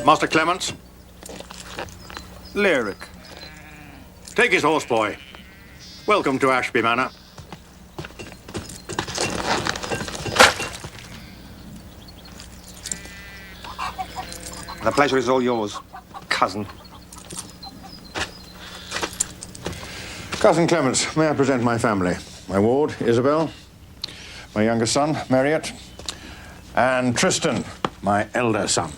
Master Clements. Lyric. Take his horse, boy. Welcome to Ashby Manor. The pleasure is all yours, cousin. Cousin Clements, may I present my family? My ward, Isabel. My younger son, Marriott. And Tristan, my elder son.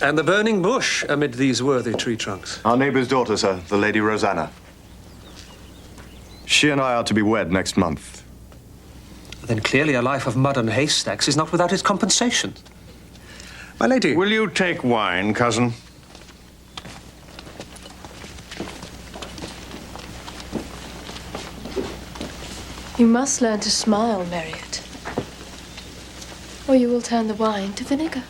And the burning bush amid these worthy tree trunks. Our neighbour's daughter, sir, the Lady Rosanna. She and I are to be wed next month. Then clearly a life of mud and haystacks is not without its compensation. My lady. Will you take wine, cousin? You must learn to smile, Marriott, or you will turn the wine to vinegar.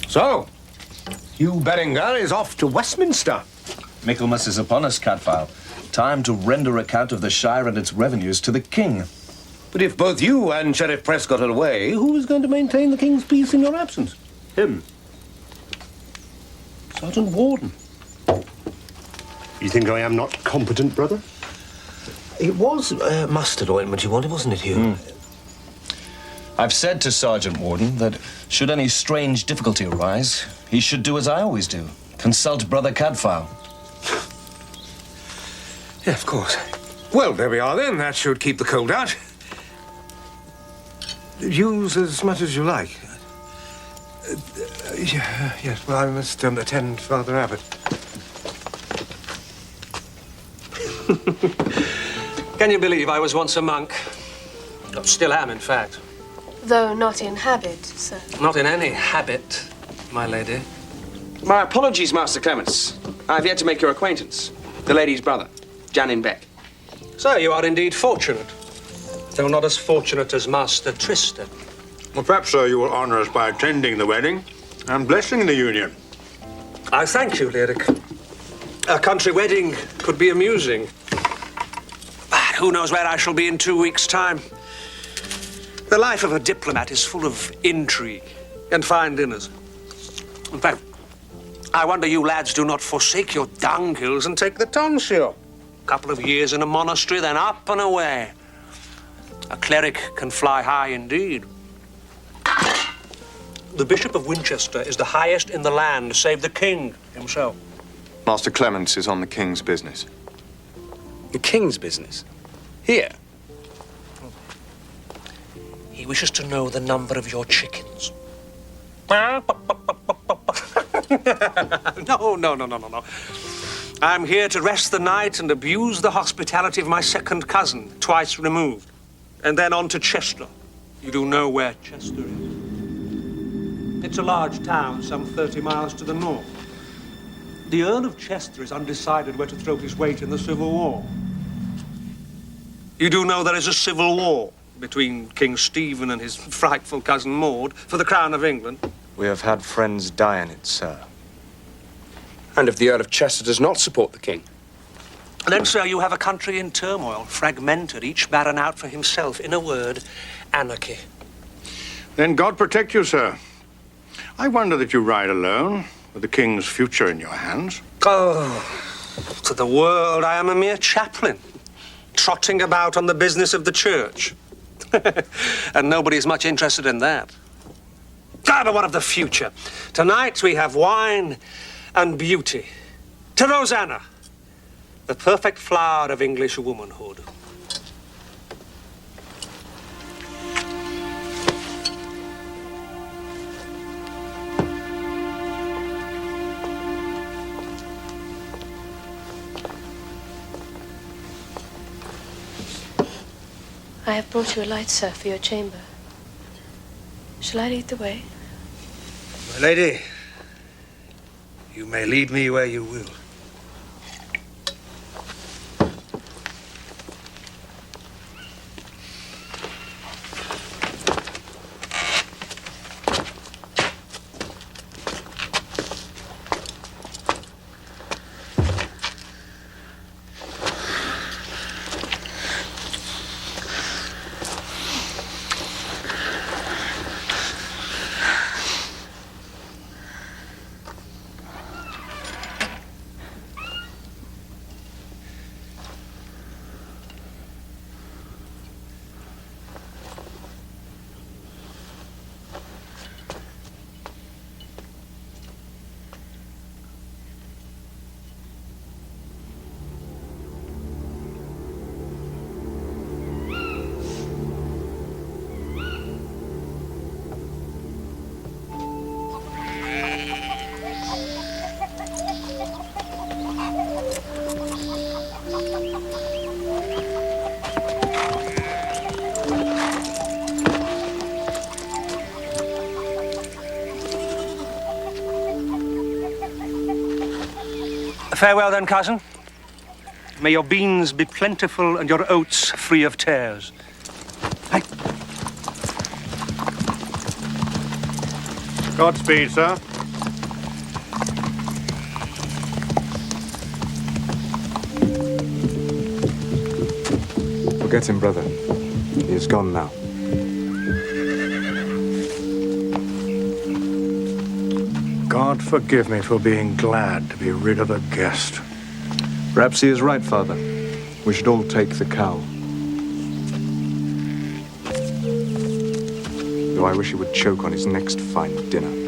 So, Hugh Beringer is off to Westminster. Michaelmas is upon us, Cadfael. Time to render account of the Shire and its revenues to the King. But if both you and Sheriff Prescott are away, who is going to maintain the King's peace in your absence? Him. Sergeant Warden. You think I am not competent, brother? It was mustard ointment you wanted, wasn't it, Hugh? I've said to Sergeant Warden that should any strange difficulty arise, he should do as I always do. Consult Brother Cadfael. Yeah, of course. Well, there we are then. That should keep the cold out. Use as much as you like. Yes, well, I must attend Father Abbot. Can you believe I was once a monk? Oh, still am, in fact. Though not in habit, sir. Not in any habit, my lady. My apologies, Master Clements. I've yet to make your acquaintance. The lady's brother, Janin Beck. So you are indeed fortunate, though not as fortunate as Master Tristan. Well, perhaps, sir, you will honour us by attending the wedding and blessing the union. I thank you, Lyric. A country wedding could be amusing. But who knows where I shall be in 2 weeks' time? The life of a diplomat is full of intrigue and fine dinners. In fact, I wonder you lads do not forsake your dunghills and take the tonsure. A couple of years in a monastery, then up and away. A cleric can fly high indeed. The Bishop of Winchester is the highest in the land, save the king himself. Master Clements is on the King's business. The King's business? Here? He wishes to know the number of your chickens. No. I'm here to rest the night and abuse the hospitality of my second cousin, twice removed. And then on to Chester. You do know where Chester is. It's a large town, some 30 miles to the north. The Earl of Chester is undecided where to throw his weight in the Civil War. You do know there is a civil war between King Stephen and his frightful cousin Maud for the crown of England. We have had friends die in it, sir. And if the Earl of Chester does not support the king? And then, sir, you have a country in turmoil, fragmented, each baron out for himself. In a word, anarchy. Then God protect you, sir. I wonder that you ride alone, with the king's future in your hands. Oh, to the world I am a mere chaplain, trotting about on the business of the church. And nobody's much interested in that. But what of the future? Tonight we have wine and beauty. To Rosanna, the perfect flower of English womanhood. I have brought you a light, sir, for your chamber. Shall I lead the way? My lady, you may lead me where you will. Farewell then, cousin. May your beans be plentiful and your oats free of tares. Hey. Godspeed, sir. Forget him, brother. He is gone now. God forgive me for being glad to be rid of a guest. Perhaps he is right, Father. We should all take the cow. Though I wish he would choke on his next fine dinner.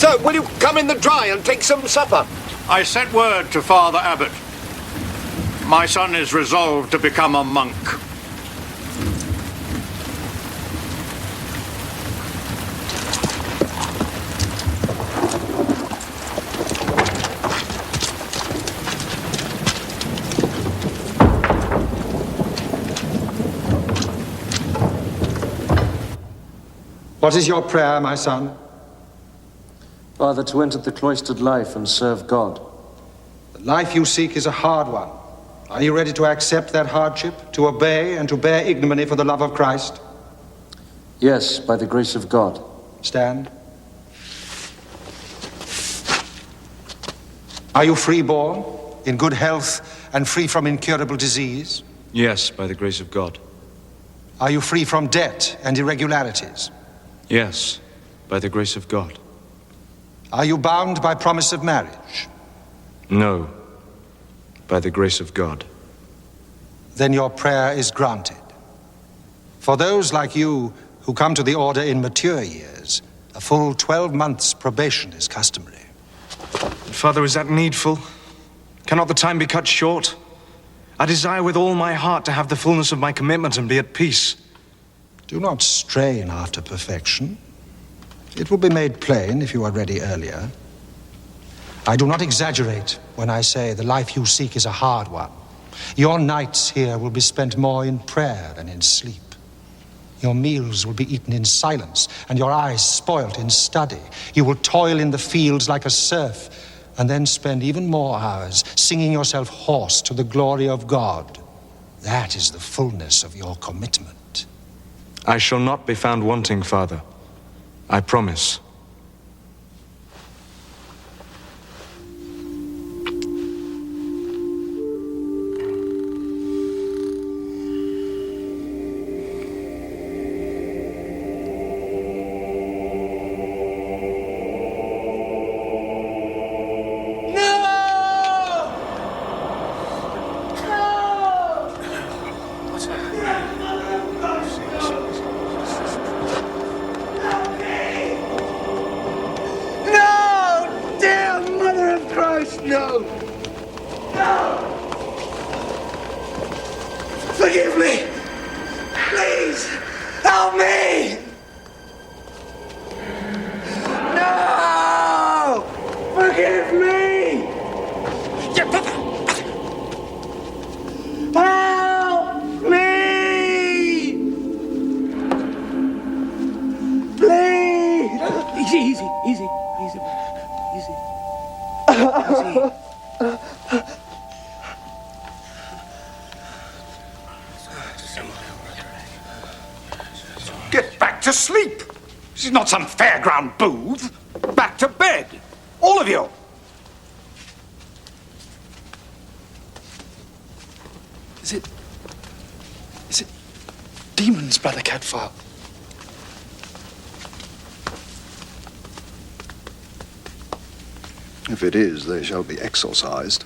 So, will you come in the dry and take some supper? I sent word to Father Abbot. My son is resolved to become a monk. What is your prayer, my son? Father, to enter the cloistered life and serve God. The life you seek is a hard one. Are you ready to accept that hardship, to obey and to bear ignominy for the love of Christ? Yes, by the grace of God. Stand. Are you freeborn, in good health, and free from incurable disease? Yes, by the grace of God. Are you free from debt and irregularities? Yes, by the grace of God. Are you bound by promise of marriage? No, by the grace of God. Then your prayer is granted. For those like you who come to the order in mature years, a full 12 months probation is customary. Father, is that needful? Cannot the time be cut short? I desire with all my heart to have the fullness of my commitment and be at peace. Do not strain after perfection. It will be made plain if you are ready earlier. I do not exaggerate when I say the life you seek is a hard one. Your nights here will be spent more in prayer than in sleep. Your meals will be eaten in silence, and your eyes spoilt in study. You will toil in the fields like a serf, and then spend even more hours singing yourself hoarse to the glory of God. That is the fullness of your commitment. I shall not be found wanting, Father. I promise. No! No! Forgive me! Please! Help me! No! Forgive me! Help me! Please! Easy, easy, easy, easy, easy. Get back to sleep. This is not some fairground booth. Back to bed. All of you. Is it demons, Brother Cadfael? If it is, they shall be exorcised.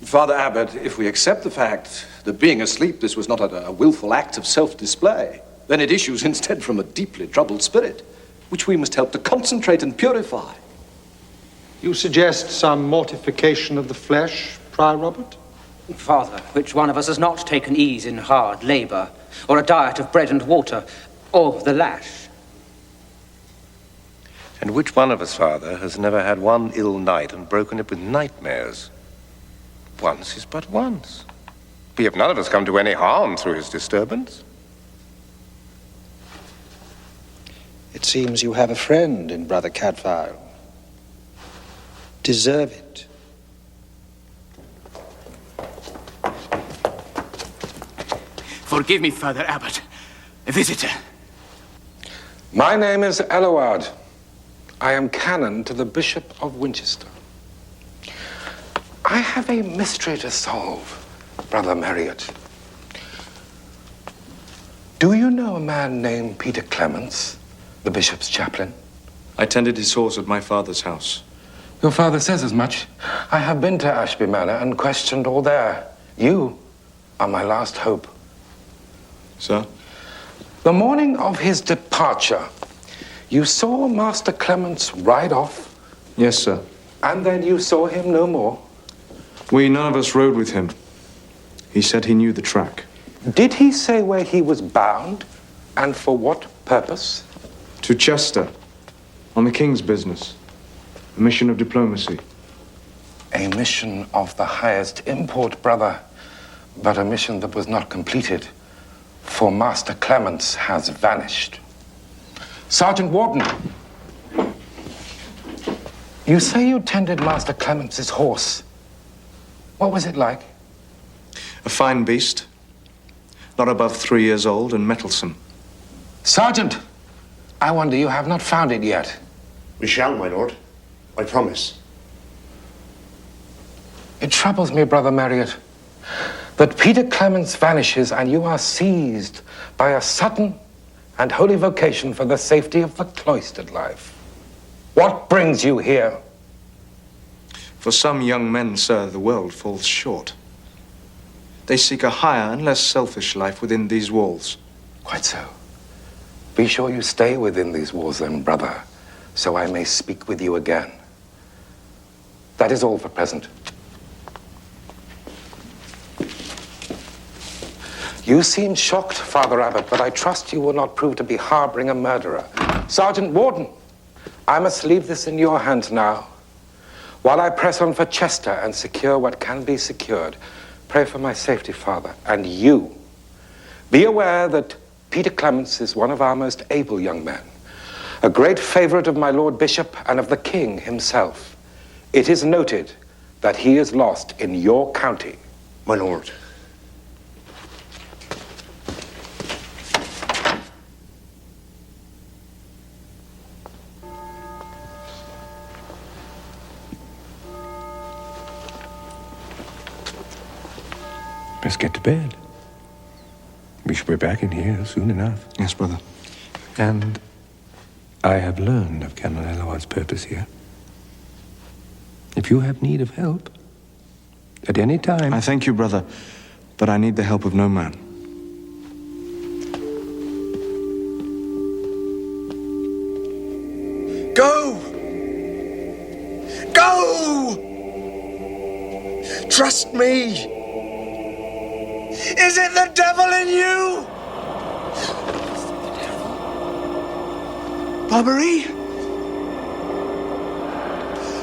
Father Abbot, if we accept the fact that being asleep this was not a willful act of self-display, then it issues instead from a deeply troubled spirit, which we must help to concentrate and purify. You suggest some mortification of the flesh, Prior Robert? Father, which one of us has not taken ease in hard labor, or a diet of bread and water, or the lash? And which one of us, Father, has never had one ill night and broken it with nightmares? Once is but once. We have none of us come to any harm through his disturbance. It seems you have a friend in Brother Cadfael. Deserve it. Forgive me, Father Abbot. A visitor. My name is Eloard. I am canon to the Bishop of Winchester. I have a mystery to solve, Brother Marriott. Do you know a man named Peter Clements, the bishop's chaplain? I tended his horse at my father's house. Your father says as much. I have been to Ashby Manor and questioned all there. You are my last hope. Sir? The morning of his departure, you saw Master Clements ride off? Yes, sir. And then you saw him no more? None of us rode with him. He said he knew the track. Did he say where he was bound and for what purpose? To Chester, on the king's business. A mission of diplomacy. A mission of the highest import, brother, but a mission that was not completed, for Master Clements has vanished. Sergeant Warden, you say you tended Master Clements' horse. What was it like? A fine beast, not above 3 years old and mettlesome. Sergeant, I wonder you have not found it yet. We shall, my lord. I promise. It troubles me, Brother Marriott, that Peter Clements vanishes and you are seized by a sudden and holy vocation for the safety of the cloistered life. What brings you here? For some young men, sir, the world falls short. They seek a higher and less selfish life within these walls. Quite so. Be sure you stay within these walls then, brother, so I may speak with you again. That is all for present. You seem shocked, Father Abbot, but I trust you will not prove to be harboring a murderer. Sergeant Warden, I must leave this in your hands now. While I press on for Chester and secure what can be secured, pray for my safety, Father, and you. Be aware that Peter Clements is one of our most able young men, a great favorite of my Lord Bishop and of the King himself. It is noted that he is lost in your county. My lord. Let's get to bed. We shall be back in here soon enough. Yes, brother. And I have learned of Canon Eloard's purpose here. If you have need of help, at any time... I thank you, brother, but I need the help of no man. Go! Go! Trust me! Is it the devil in you? Barbary?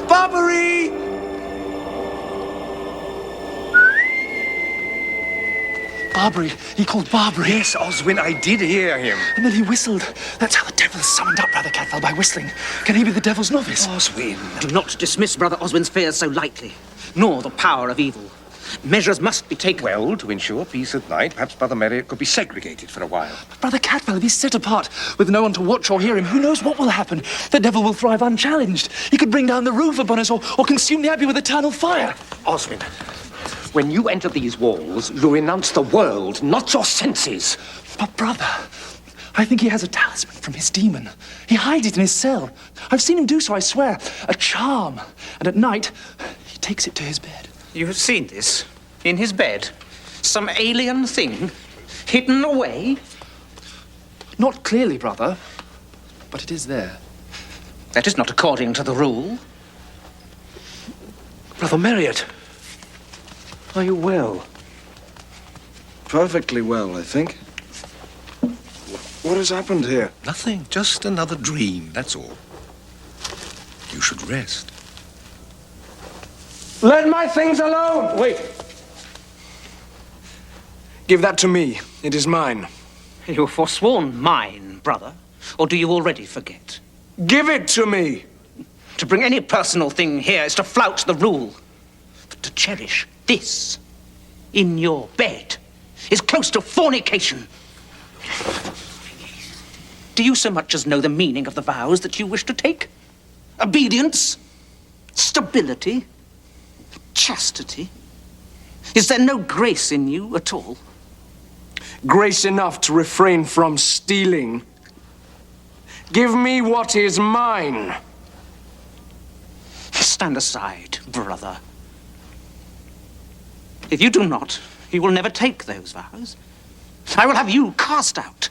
Barbary! Barbary. He called Barbary. Yes, Oswin, I did hear him. And then he whistled. That's how the devil is summoned up, Brother Cadfael, by whistling. Can he be the Devil's Novice? Oswin. Do not dismiss Brother Oswin's fears so lightly, nor the power of evil. Measures must be taken. Well, to ensure peace at night, perhaps Brother Marriott could be segregated for a while. Brother Cadfael, if he's set apart with no one to watch or hear him, who knows what will happen? The devil will thrive unchallenged. He could bring down the roof upon us or consume the abbey with eternal fire. Oswin, when you enter these walls, you renounce the world, not your senses. But, brother, I think he has a talisman from his demon. He hides it in his cell. I've seen him do so, I swear. A charm. And at night, he takes it to his bed. You have seen this? In his bed? Some alien thing? Hidden away? Not clearly, brother. But it is there. That is not according to the rule. Brother Marriott, are you well? Perfectly well, I think. What has happened here? Nothing, just another dream, that's all. You should rest. Let my things alone! Wait. Give that to me. It is mine. You have forsworn mine, brother. Or do you already forget? Give it to me! To bring any personal thing here is to flout the rule. But to cherish this in your bed is close to fornication. Do you so much as know the meaning of the vows that you wish to take? Obedience? Stability? Chastity? Is there no grace in you at all? Grace enough to refrain from stealing. Give me what is mine. Stand aside, brother. If you do not, he will never take those vows. I will have you cast out.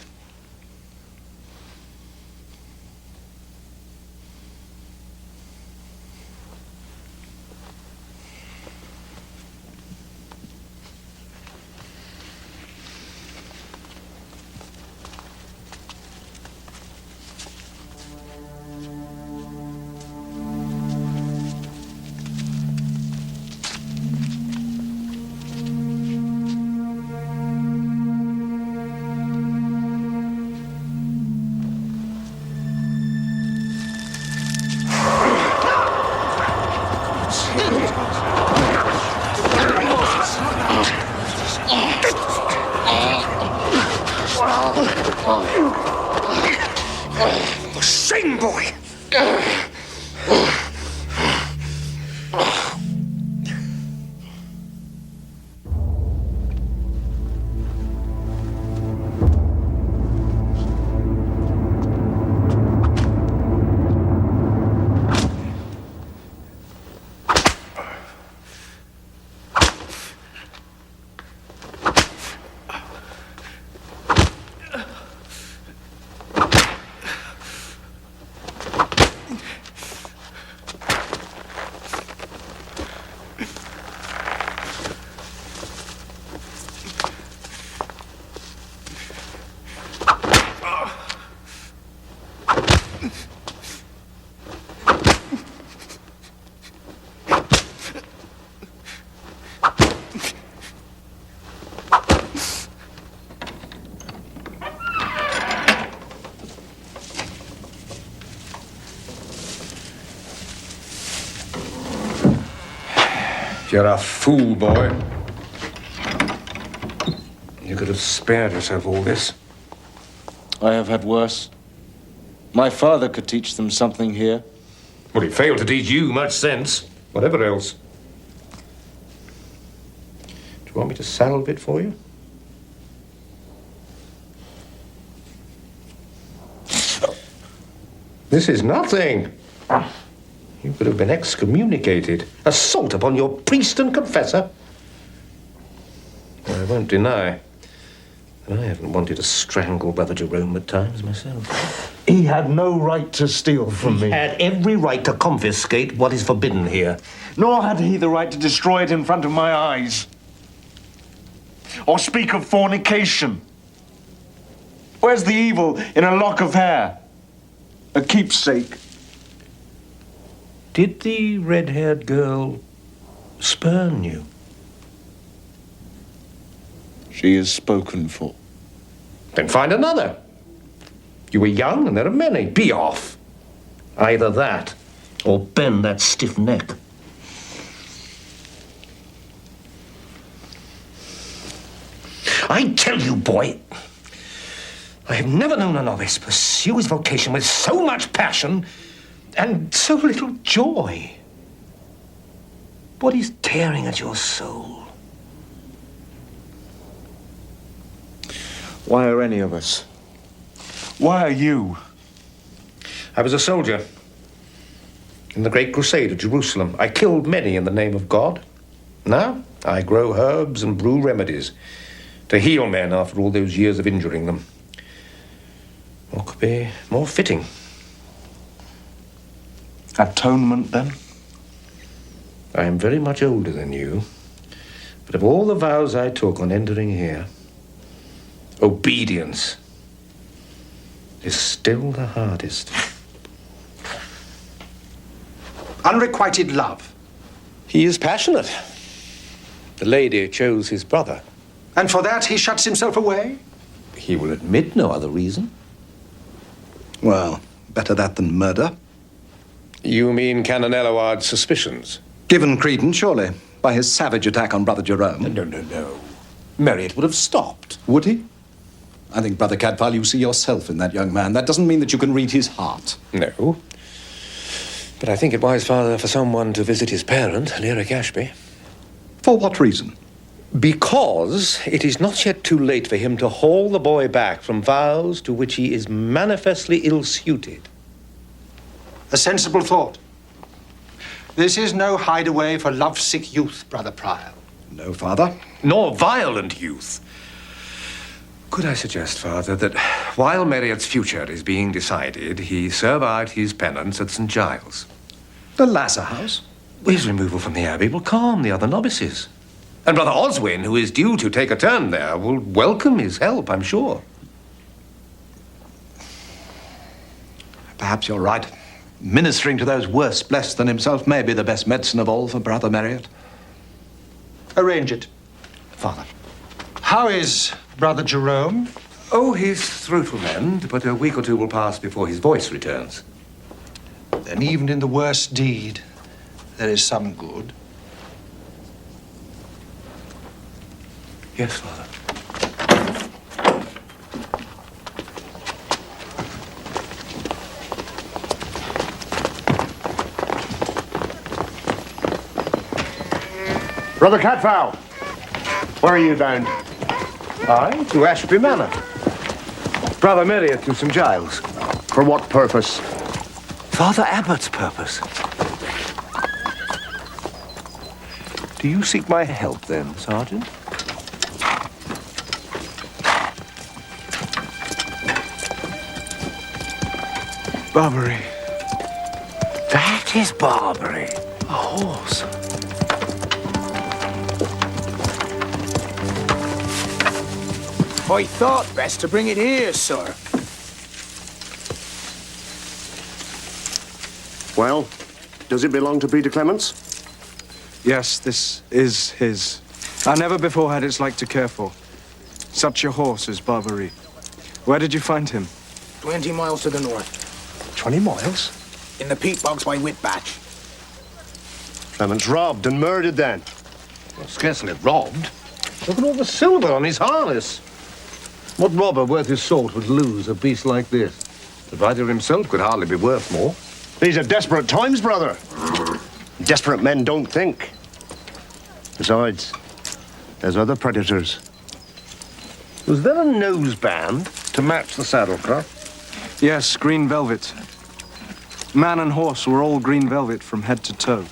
Sing, boy! You're a fool, boy. You could have spared yourself all this. I have had worse. My father could teach them something here. Well, he failed to teach you much sense. Whatever else. Do you want me to salve it for you? This is nothing. You could have been excommunicated. Assault upon your priest and confessor. I won't deny. I haven't wanted to strangle Brother Jerome at times myself. He had no right to steal from me. He had every right to confiscate what is forbidden here. Nor had he the right to destroy it in front of my eyes. Or speak of fornication. Where's the evil in a lock of hair? A keepsake. Did the red-haired girl spurn you? She is spoken for. Then find another. You were young, and there are many. Be off. Either that, or bend that stiff neck. I tell you, boy, I have never known a novice pursue his vocation with so much passion and so little joy. What is tearing at your soul? Why are any of us? Why are you? I was a soldier in the Great Crusade of Jerusalem. I killed many in the name of God. Now I grow herbs and brew remedies to heal men after all those years of injuring them. What could be more fitting? Atonement, then? I am very much older than you, but of all the vows I took on entering here, obedience is still the hardest. Unrequited love. He is passionate. The lady chose his brother. And for that he shuts himself away? He will admit no other reason. Well, better that than murder. You mean Canon Eloard's suspicions? Given credence, surely, by his savage attack on Brother Jerome. No. Marriott would have stopped. Would he? I think, Brother Cadfael, you see yourself in that young man. That doesn't mean that you can read his heart. No. But I think it wise, Father, for someone to visit his parent, Lyric Ashby. For what reason? Because it is not yet too late for him to haul the boy back from vows to which he is manifestly ill-suited. A sensible thought. This is no hideaway for lovesick youth, Brother Prior. No, Father. Nor violent youth. Could I suggest, Father, that while Marriott's future is being decided, he serve out his penance at St. Giles? The Lazar House? His removal from the abbey will calm the other novices. And Brother Oswin, who is due to take a turn there, will welcome his help, I'm sure. Perhaps you're right. Ministering to those worse blessed than himself may be the best medicine of all for Brother Marriott. Arrange it. Father. How is Brother Jerome? Oh, his throat will mend, but a week or two will pass before his voice returns. Then even in the worst deed, there is some good. Yes, Father. Brother Cadfael, where are you bound? I? To Ashby Manor. Brother Marriott to St. Giles. For what purpose? Father Abbott's purpose. Do you seek my help, then, Sergeant? Barbary. That is Barbary. A horse. I thought best to bring it here, sir. Well, does it belong to Peter Clements? Yes, this is his. I never before had its like to care for. Such a horse as Barbary. Where did you find him? 20 miles to the north. 20 miles? In the peat bogs by Whitbatch. Clements robbed and murdered then. Well, scarcely robbed. Look at all the silver on his harness. What robber worth his salt would lose a beast like this? The rider himself could hardly be worth more. These are desperate times, brother. Desperate men don't think. Besides, there's other predators. Was there a noseband to match the saddlecloth? Yes, green velvet. Man and horse were all green velvet from head to toe.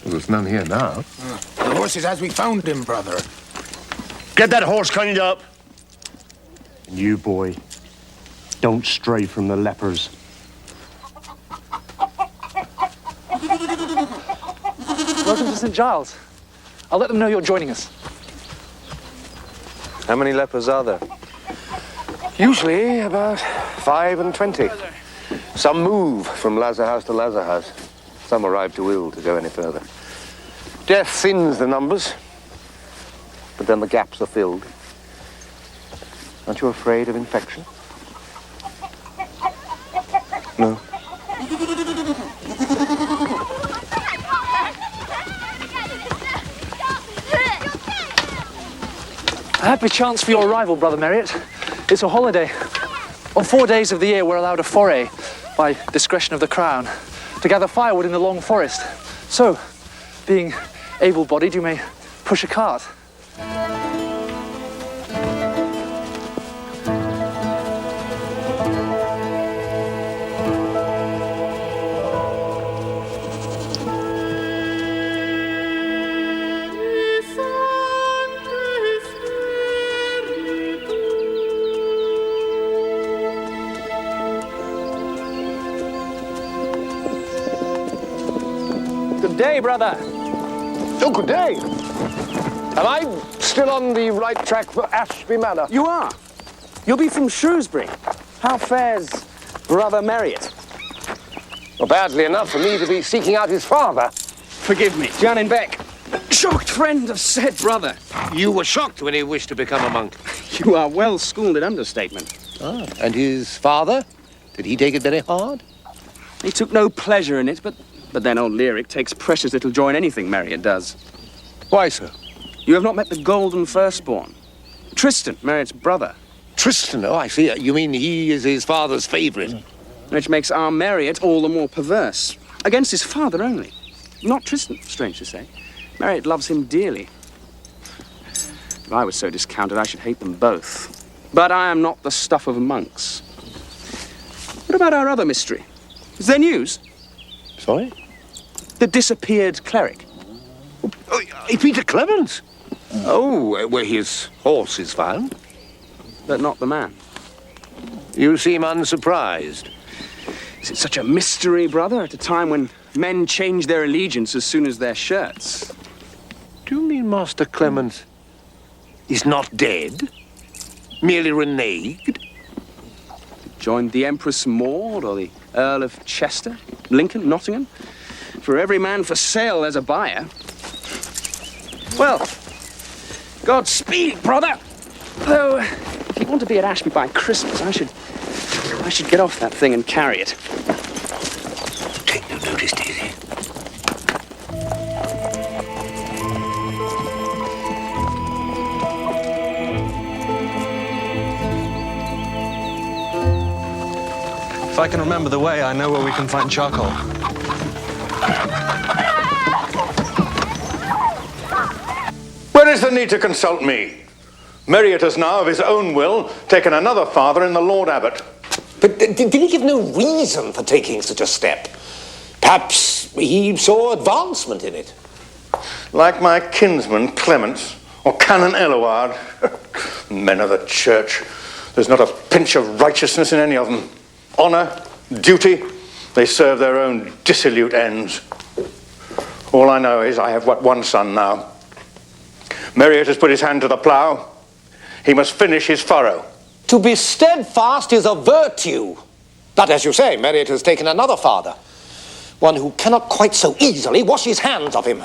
Well, there's none here now. The horse is as we found him, brother. Get that horse kind up. And you, boy, don't stray from the lepers. Welcome to St. Giles. I'll let them know you're joining us. How many lepers are there? Usually about 5 and 20. Some move from lazar house to lazar house. Some arrive too ill to go any further. Death thins the numbers, but then the gaps are filled. Aren't you afraid of infection? No. A happy chance for your arrival, Brother Marriott. It's a holiday. On 4 days of the year, we're allowed a foray, by discretion of the Crown, to gather firewood in the long forest. So, being able-bodied, you may push a cart. Good day, brother. Oh, good day. Am I still on the right track for Ashby Manor? You are. You'll be from Shrewsbury. How fares Brother Marriott? Well, badly enough for me to be seeking out his father. Forgive me. Janin Beck. Shocked friend of said brother. You were shocked when he wished to become a monk. You are well schooled in understatement. Ah, and his father? Did he take it very hard? He took no pleasure in it, but then old Lyric takes precious little joy in anything Marriott does. Why so? You have not met the golden firstborn. Tristan, Marriott's brother. Tristan, oh, I see. You mean he is his father's favourite? Which makes our Marriott all the more perverse. Against his father only. Not Tristan, strange to say. Marriott loves him dearly. If I was so discounted, I should hate them both. But I am not the stuff of monks. What about our other mystery? Is there news? Sorry? The disappeared cleric. Oh, Peter Clemens? Oh, where his horse is found. But not the man. You seem unsurprised. Is it such a mystery, brother, at a time when men change their allegiance as soon as their shirts? Do you mean Master Clemens is not dead? Merely reneged? Joined the Empress Maud or the Earl of Chester, Lincoln, Nottingham? For every man for sale, there's a buyer. Well, Godspeed, brother. Though, if you want to be at Ashby by Christmas, I should get off that thing and carry it. Take no notice, Daisy. If I can remember the way, I know where we can find charcoal. Where is the need to consult me? Marriott has now, of his own will, taken another father in the Lord Abbot. But did he give no reason for taking such a step? Perhaps he saw advancement in it. Like my kinsman Clements or Canon Eluard, men of the church, there's not a pinch of righteousness in any of them. Honour, duty, they serve their own dissolute ends. All I know is I have but one son now. Marriott has put his hand to the plough. He must finish his furrow. To be steadfast is a virtue. But as you say, Marriott has taken another father. One who cannot quite so easily wash his hands of him.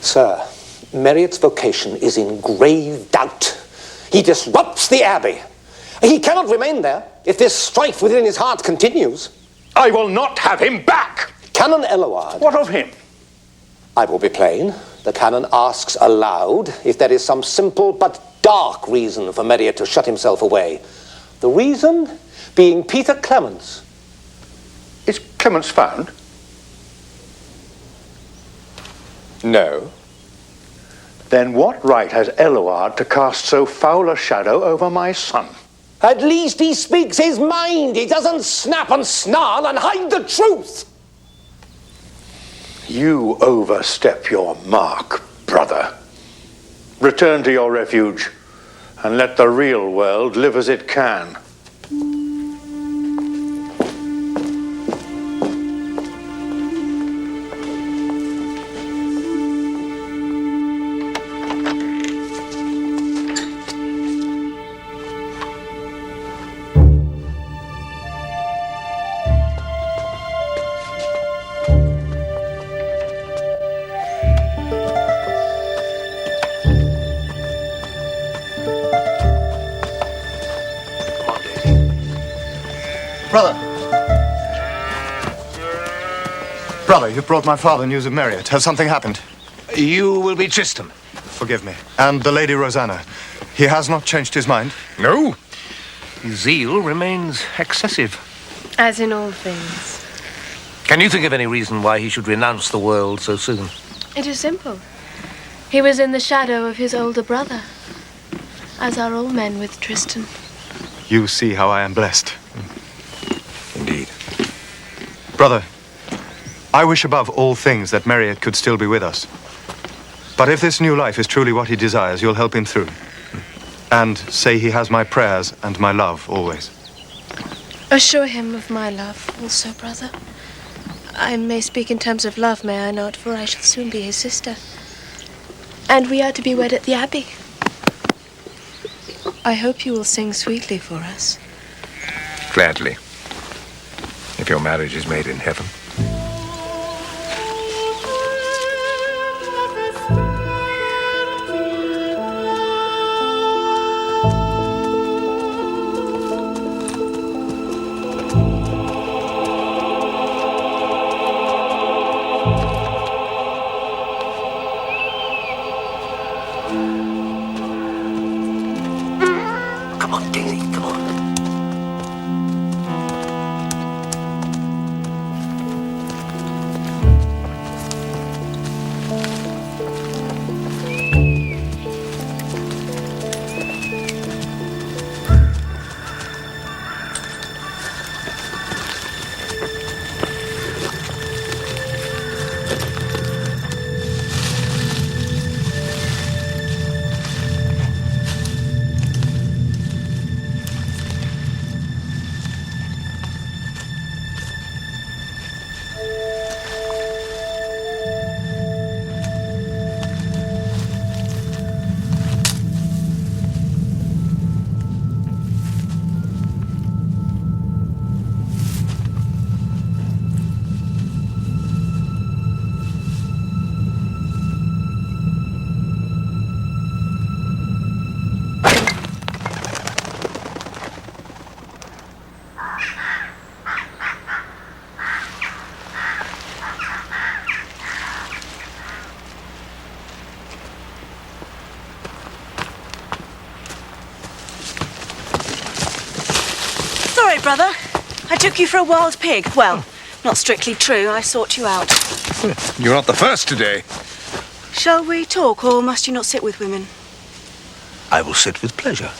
Sir, Marriott's vocation is in grave doubt. He disrupts the abbey. He cannot remain there if this strife within his heart continues. I will not have him back! Canon Eluard. What of him? I will be plain. The canon asks aloud if there is some simple but dark reason for Marriott to shut himself away. The reason being Peter Clemens. Is Clemens found? No. Then what right has Eluard to cast so foul a shadow over my son? At least he speaks his mind. He doesn't snap and snarl and hide the truth. You overstep your mark, brother. Return to your refuge. and let the real world live as it can. Brother, you've brought my father news of Marriott. Has something happened? You will be Tristan. Forgive me. And the Lady Rosanna. He has not changed his mind? No. His zeal remains excessive. As in all things. Can you think of any reason why he should renounce the world so soon? It is simple. He was in the shadow of his older brother, as are all men with Tristan. You see how I am blessed. Indeed. Brother, I wish above all things that Marriott could still be with us. But if this new life is truly what he desires, you'll help him through. And say he has my prayers and my love always. Assure him of my love also, brother. I may speak in terms of love, may I not? For I shall soon be his sister. And we are to be wed at the Abbey. I hope you will sing sweetly for us. Gladly. If your marriage is made in heaven. Brother, I took you for a wild pig. Well, not strictly true. I sought you out. You're not the first today. Shall we talk, or must you not sit with women? I will sit with pleasure.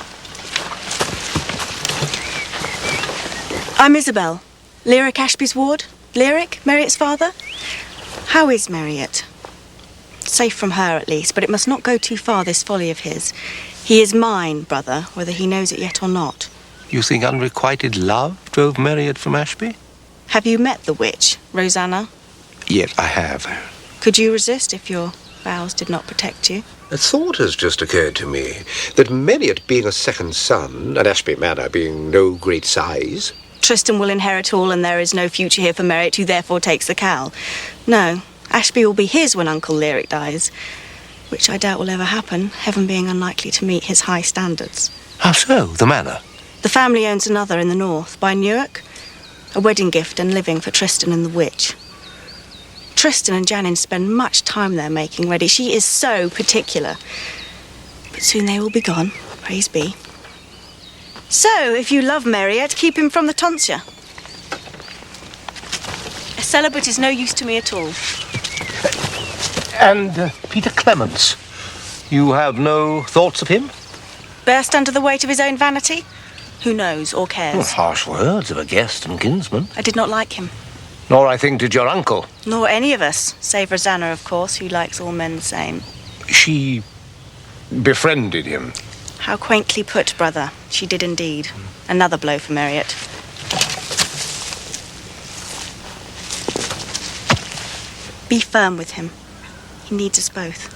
I'm Isabel, Lyric Ashby's ward. Lyric, Marriott's father. How is Marriott? Safe from her, at least, but it must not go too far, this folly of his. He is mine, brother, whether he knows it yet or not. You think unrequited love drove Marriott from Ashby? Have you met the witch, Rosanna? Yes, I have. Could you resist if your vows did not protect you? A thought has just occurred to me that Marriott being a second son, and Ashby Manor being no great size... Tristan will inherit all and there is no future here for Marriott, who therefore takes the cowl. No, Ashby will be his when Uncle Lyric dies, which I doubt will ever happen, heaven being unlikely to meet his high standards. How so? The manor? The family owns another in the north, by Newark. A wedding gift and living for Tristan and the witch. Tristan and Janin spend much time there making ready. She is so particular. But soon they will be gone, praise be. So, if you love Marriott, keep him from the tonsure. A celibate is no use to me at all. And Peter Clements? You have no thoughts of him? Burst under the weight of his own vanity? Who knows or cares? Well, harsh words of a guest and kinsman. I did not like him. Nor, I think, did your uncle. Nor any of us, save Rosanna, of course, who likes all men the same. She befriended him. How quaintly put, brother. She did indeed. Another blow for Marriott. Be firm with him. He needs us both.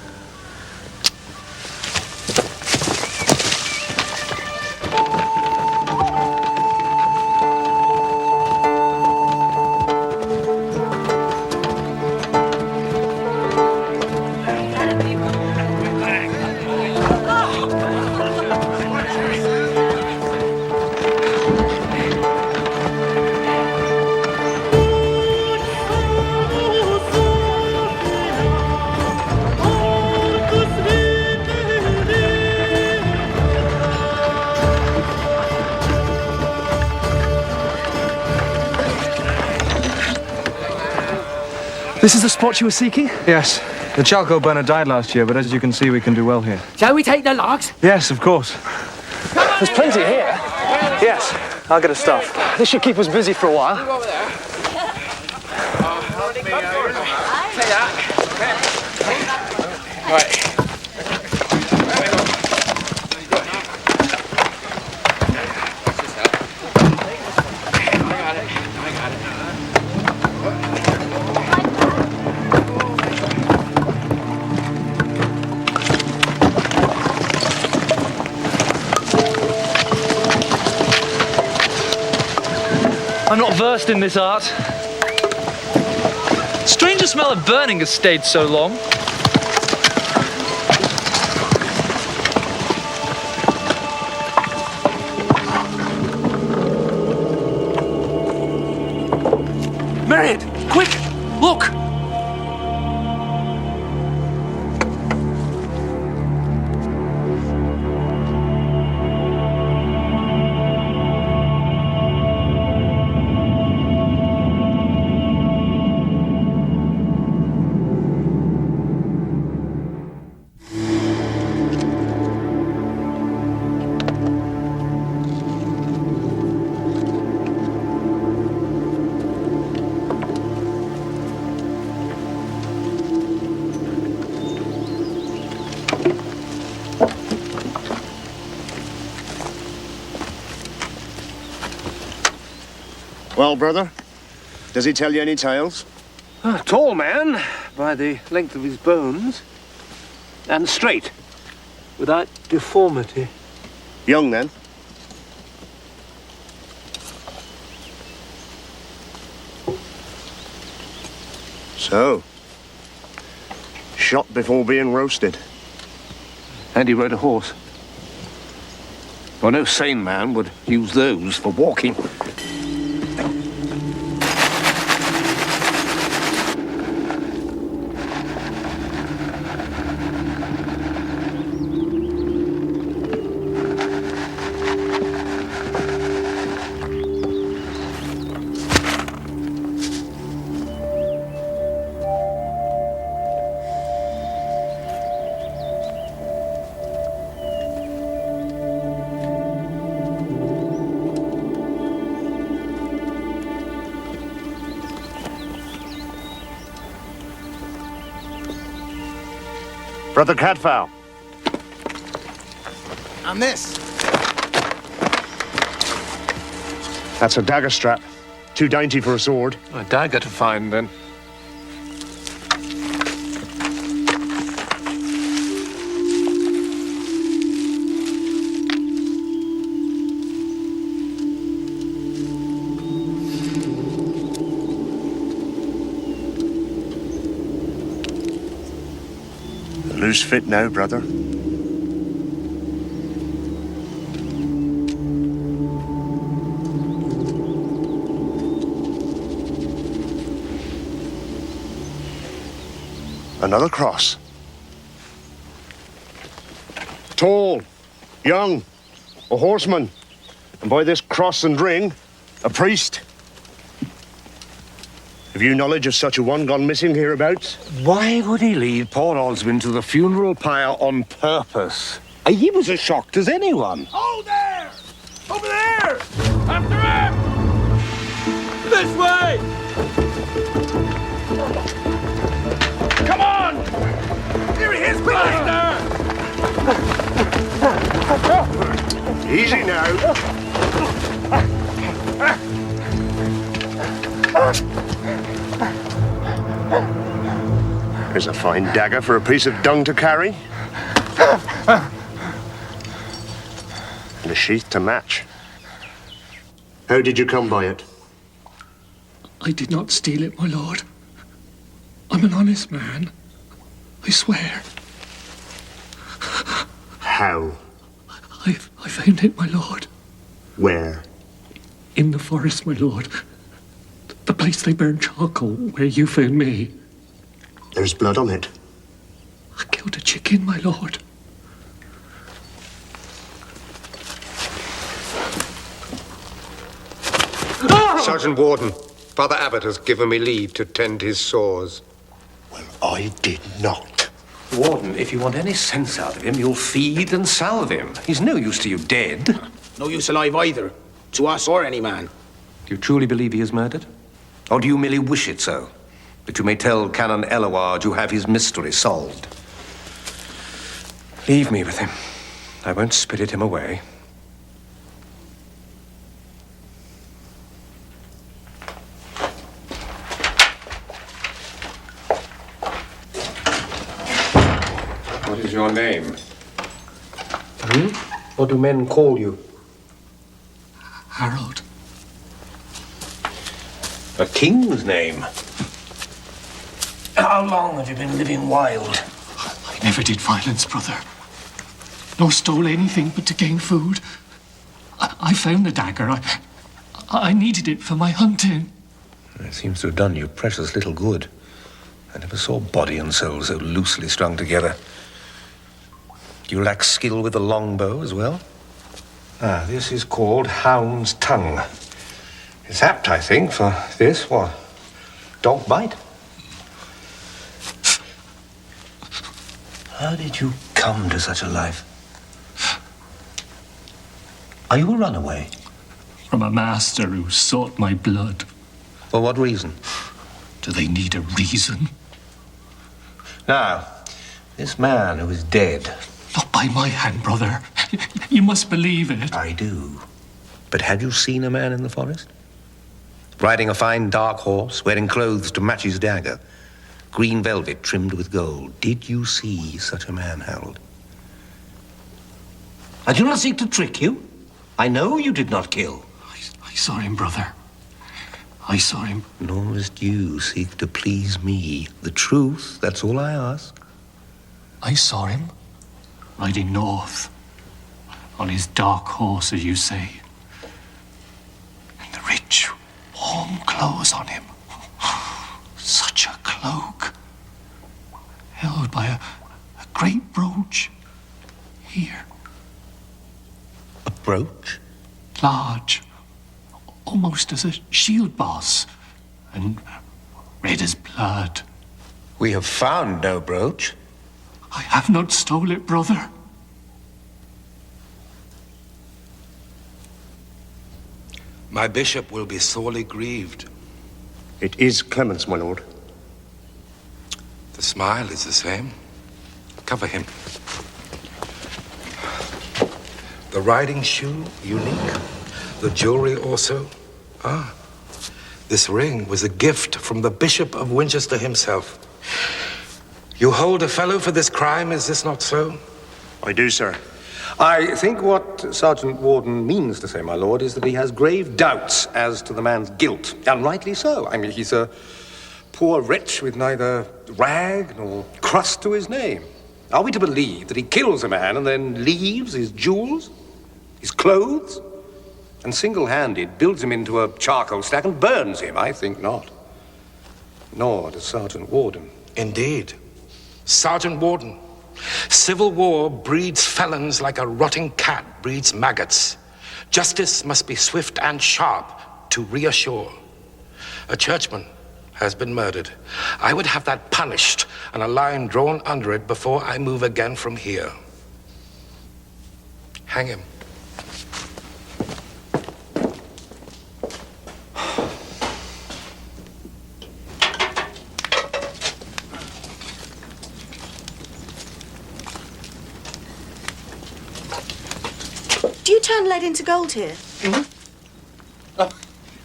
This is the spot you were seeking? Yes. The charcoal burner died last year, but as you can see, we can do well here. Shall we take the logs? Yes, of course. There's plenty here. Yes, I'll get us stuff. This should keep us busy for a while. Over there. Take that. Right. I'm not versed in this art. Strange the smell of burning has stayed so long. Marriott, quick, look! Well, brother, does he tell you any tales? A tall man, by the length of his bones, and straight, without deformity. Young, then? So, shot before being roasted. And he rode a horse. Well, no sane man would use those for walking. Brother Cadfael. And this? That's a dagger strap. Too dainty for a sword. A dagger to find, then. Loose fit now, brother. Another cross. Tall, young, a horseman, and by this cross and ring, a priest. Have you knowledge of such a one gone missing hereabouts? Why would he lead poor Osmond to the funeral pyre on purpose? He was as shocked as anyone. Oh, there! Over there! After him! This way! Come on! Here he is, faster! Easy now. There's a fine dagger for a piece of dung to carry. And a sheath to match. How did you come by it? I did not steal it, my lord. I'm an honest man. I swear. How? I found it, my lord. Where? In the forest, my lord. The place they burn charcoal, where you found me. There's blood on it. I killed a chicken, my lord. Sergeant Warden, Father Abbot has given me leave to tend his sores. I did not. Warden, if you want any sense out of him, you'll feed and salve him. He's no use to you dead. No use alive either, to us or any man. Do you truly believe he is murdered? Or do you merely wish it so? That you may tell Canon Eloward you have his mystery solved. Leave me with him. I won't spirit him away. What is your name? What do men call you? Harold. A king's name. How long have you been living wild? I never did violence, brother. Nor stole anything but to gain food. I found the dagger. I needed it for my hunting. It seems to have done you precious little good. I never saw body and soul so loosely strung together. Do you lack skill with the longbow as well? Ah, this is called hound's tongue. It's apt, I think, for this. What? Dog bite? How did you come to such a life? Are you a runaway? From a master who sought my blood. For what reason? Do they need a reason? Now, this man who is dead. Not by my hand, brother. You must believe it. I do. But had you seen a man in the forest? Riding a fine dark horse, wearing clothes to match his dagger, green velvet trimmed with gold. Did you see such a man, Harold? I do not seek to trick you. I know you did not kill. I saw him, brother. I saw him. Nor must you seek to please me. The truth, that's all I ask. I saw him riding north on his dark horse, as you say. And the rich, warm clothes on him. Such a cloak. Held by a great brooch. Here. A brooch? Large. Almost as a shield boss. And red as blood. We have found no brooch. I have not stole it, brother. My bishop will be sorely grieved. It is Clemens, my lord. The smile is the same. Cover him. The riding shoe, unique. The jewelry also. Ah, this ring was a gift from the Bishop of Winchester himself. You hold a fellow for this crime, is this not so? I do, sir. I think what Sergeant Warden means to say, my lord, is that he has grave doubts as to the man's guilt. And rightly so. I mean, he's a poor wretch with neither rag nor crust to his name. Are we to believe that he kills a man and then leaves his jewels, his clothes, and single-handed builds him into a charcoal stack and burns him? I think not. Nor does Sergeant Warden. Indeed. Sergeant Warden, civil war breeds felons like a rotting cat breeds maggots. Justice must be swift and sharp to reassure. A churchman has been murdered. I would have that punished and a line drawn under it before I move again from here. Hang him. turn lead into gold here?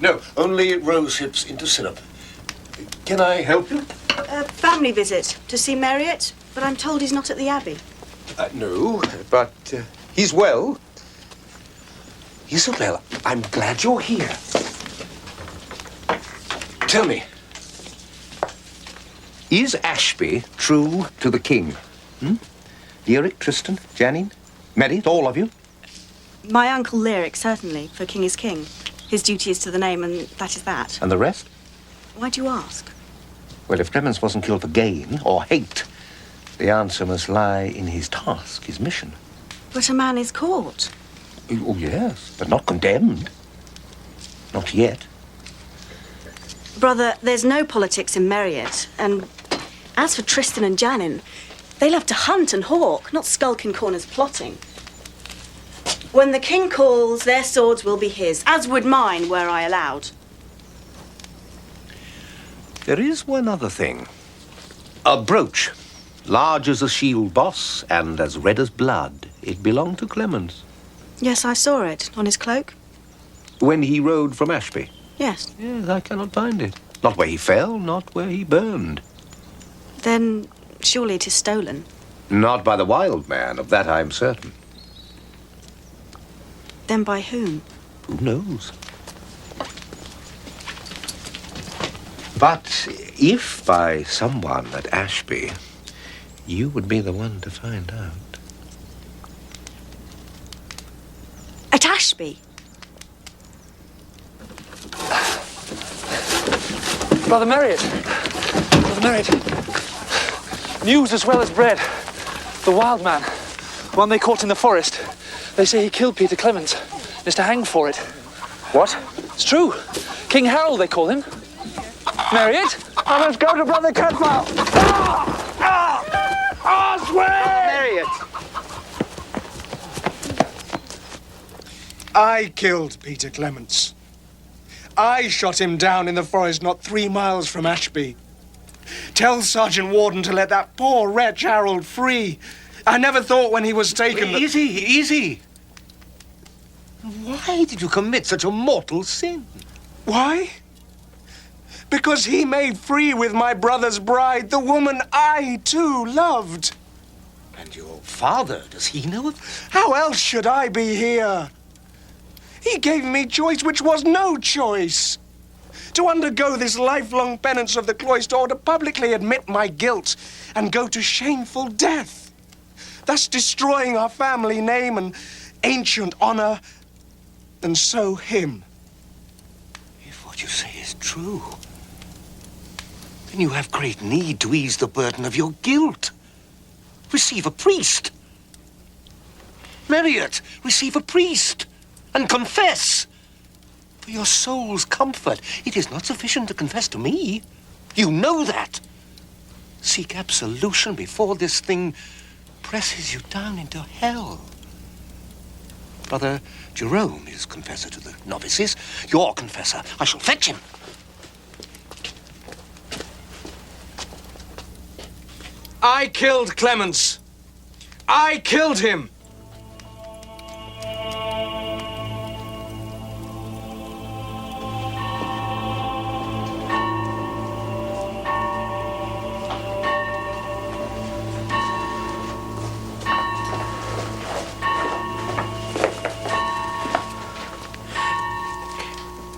No, only rose hips into syrup. Can I help you? A family visit to see Marriott, but I'm told he's not at the Abbey. No, but he's well. Isabel, I'm glad you're here. Tell me, is Ashby true to the king? Lyric, Tristan, Janine, Merritt, all of you? My uncle Lyric, certainly, for king is king. His duty is to the name, and that is that. And the rest? Why do you ask? Well, if Clemens wasn't killed for gain or hate, the answer must lie in his task, his mission. But a man is caught. Oh, yes, but not condemned. Not yet. Brother, there's no politics in Marriott, and as for Tristan and Janine, they love to hunt and hawk, not skulk in corners plotting. When the king calls, their swords will be his, as would mine were I allowed. There is one other thing. A brooch, large as a shield boss and as red as blood. It belonged to Clemens. Yes, I saw it on his cloak. When he rode from Ashby? Yes. Yes, I cannot find it. Not where he fell, not where he burned. Then surely it is stolen. Not by the wild man, of that I'm certain. Then by whom? Who knows? But if by someone at Ashby, you would be the one to find out. At Ashby? Brother Marriott. Brother Marriott. News as well as bread. The wild man, one they caught in the forest. They say he killed Peter Clemens and is to hang for it. What? It's true. King Harold, they call him. Marriott? I must go to Brother Cadfael. Marriott! I killed Peter Clements. I shot him down in the forest not 3 miles from Ashby. Tell Sergeant Warden to let that poor wretch Harold free. I never thought when he was taken that... Easy. Why did you commit such a mortal sin? Why? Because he made free with my brother's bride, the woman I, too, loved. And your father, does he know of? How else should I be here? He gave me choice which was no choice. To undergo this lifelong penance of the cloister, or to publicly admit my guilt and go to shameful death, thus destroying our family name and ancient honor, and so him. If what you say is true, then you have great need to ease the burden of your guilt. Receive a priest. Marriott, receive a priest and confess. For your soul's comfort, it is not sufficient to confess to me. You know that. Seek absolution before this thing presses you down into hell. Brother Jerome is confessor to the novices. Your confessor. I shall fetch him. I killed Clemens. I killed him.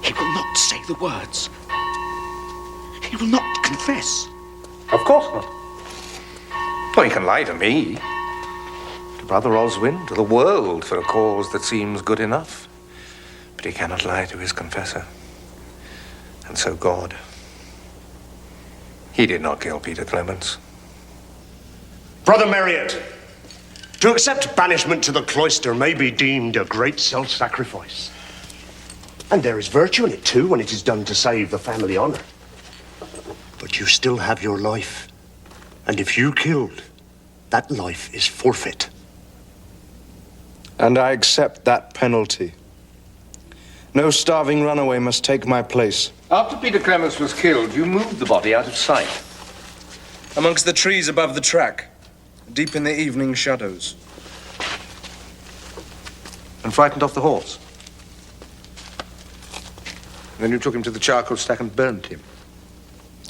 He will not say the words. He will not confess. Of course not. Well, he can lie to me, to Brother Oswin, to the world for a cause that seems good enough. But he cannot lie to his confessor. And so God. He did not kill Peter Clements. Brother Marriott, to accept banishment to the cloister may be deemed a great self-sacrifice. And there is virtue in it, too, when it is done to save the family honor. But you still have your life. And if you killed, that life is forfeit. And I accept that penalty. No starving runaway must take my place. After Peter Clements was killed, you moved the body out of sight. Amongst the trees above the track, deep in the evening shadows. and frightened off the horse. Then you took him to the charcoal stack and burnt him.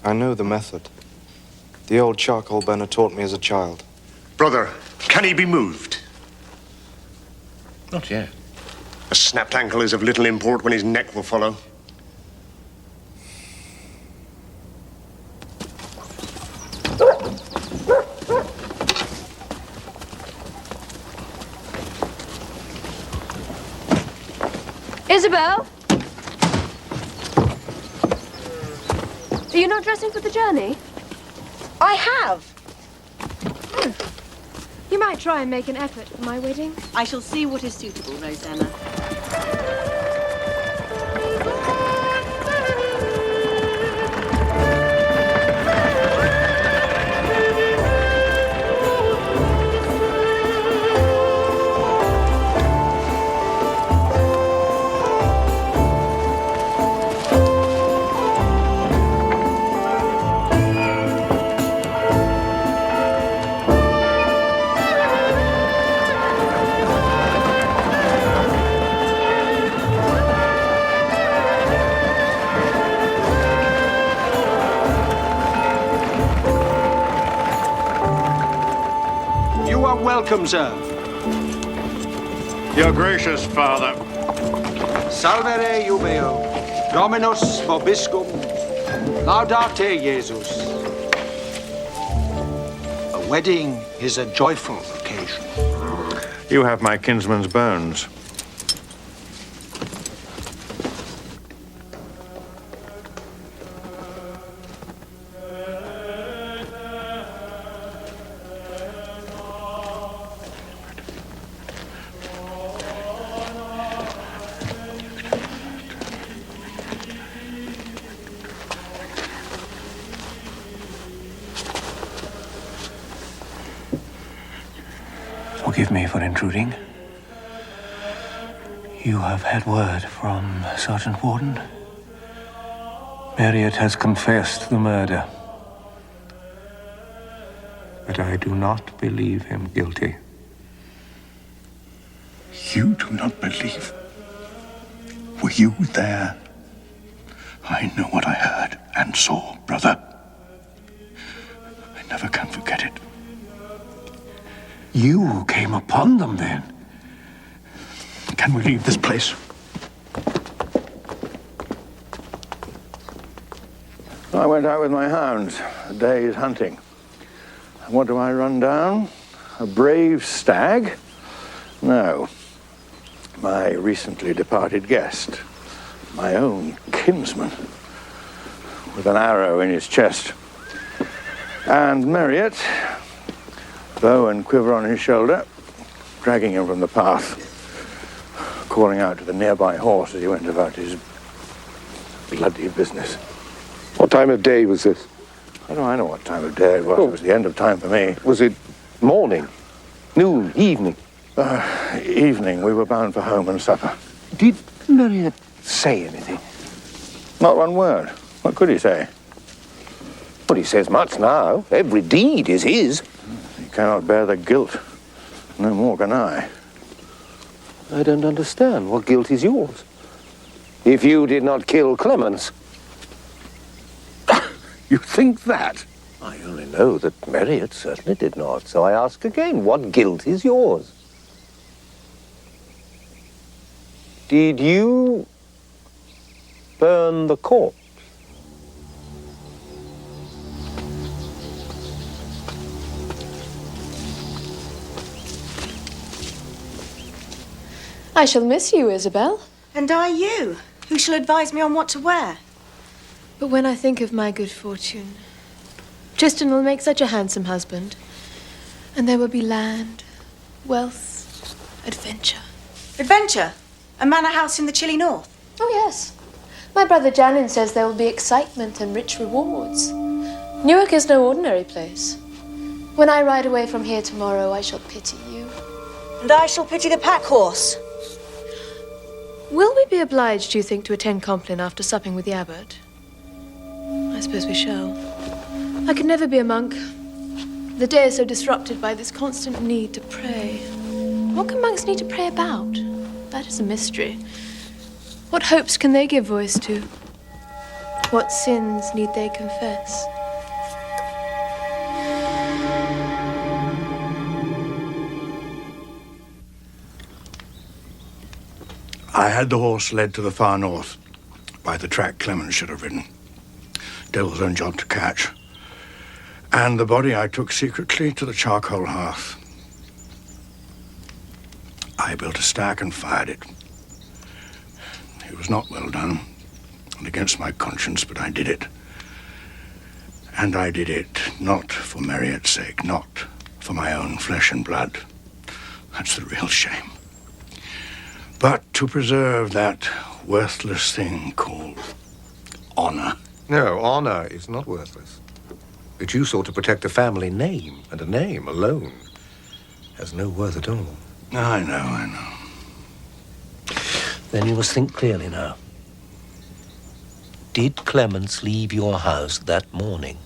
I know the method. The old charcoal burner taught me as a child. Brother, can he be moved? Not yet. A snapped ankle is of little import when his neck will follow. Isabel? Are you not dressing for the journey? I have. You might try and make an effort for my wedding. I shall see what is suitable, Rosanna. Welcome, sir. Your gracious father. Salvere jubeo, Dominus vobiscum, laudate Jesus. A wedding is a joyful occasion. You have my kinsman's bones. Forgive me for intruding. You have had word from Sergeant Warden. Marriott has confessed the murder. But I do not believe him guilty. You do not believe? Were you there? I know what I heard and saw, brother. I never can forget it. You came upon them, then? Can we leave this place? I went out with my hounds, a day's hunting. And what do I run down? A brave stag? No. My recently departed guest. My own kinsman. With an arrow in his chest. And Marriott, bow and quiver on his shoulder, dragging him from the path, calling out to the nearby horse as he went about his bloody business. What time of day was this? How do I know what time of day it was? It was the end of time for me. Was it morning, noon, evening? Evening. We were bound for home and supper. Did Marriott say anything? Not one word. What could he say? Well, he says much now. Every deed is his. He cannot bear the guilt. No more can I. I don't understand. What guilt is yours? If you did not kill Clemens. You think that? I only know that Marriott certainly did not. So I ask again, what guilt is yours? Did you burn the corpse? I shall miss you, Isabel. And I you. Who shall advise me on what to wear? But when I think of my good fortune, Tristan will make such a handsome husband. And there will be land, wealth, adventure. Adventure? A manor house in the chilly north? Oh, yes. My brother Janin says there will be excitement and rich rewards. Newark is no ordinary place. When I ride away from here tomorrow, I shall pity you. And I shall pity the pack horse. Will we be obliged, do you think, to attend Compline after supping with the abbot? I suppose we shall. I could never be a monk. The day is so disrupted by this constant need to pray. What can monks need to pray about? That is a mystery. What hopes can they give voice to? What sins need they confess? I had the horse led to the far north by the track Clemens should have ridden. Devil's own job to catch. And the body I took secretly to the charcoal hearth. I built a stack and fired it. It was not well done, and against my conscience, but I did it. And I did it not for Marriott's sake, not for my own flesh and blood. That's the real shame. But to preserve that worthless thing called honor. No, honor is not worthless. But you sought to protect a family name, and a name alone has no worth at all. I know. Then you must think clearly now. Did Clemens leave your house that morning?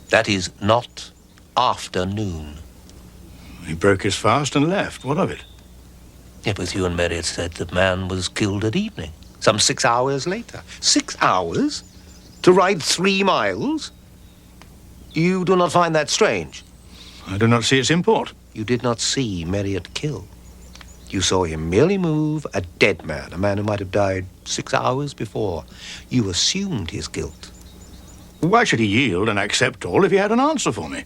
That is, not after noon. He broke his fast and left. What of it? It was you and Marriott said the man was killed at evening, some 6 hours later. 6 hours? To ride 3 miles? You do not find that strange? I do not see its import. You did not see Marriott kill. You saw him merely move a dead man, a man who might have died 6 hours before. You assumed his guilt. Why should he yield and accept all if he had an answer for me?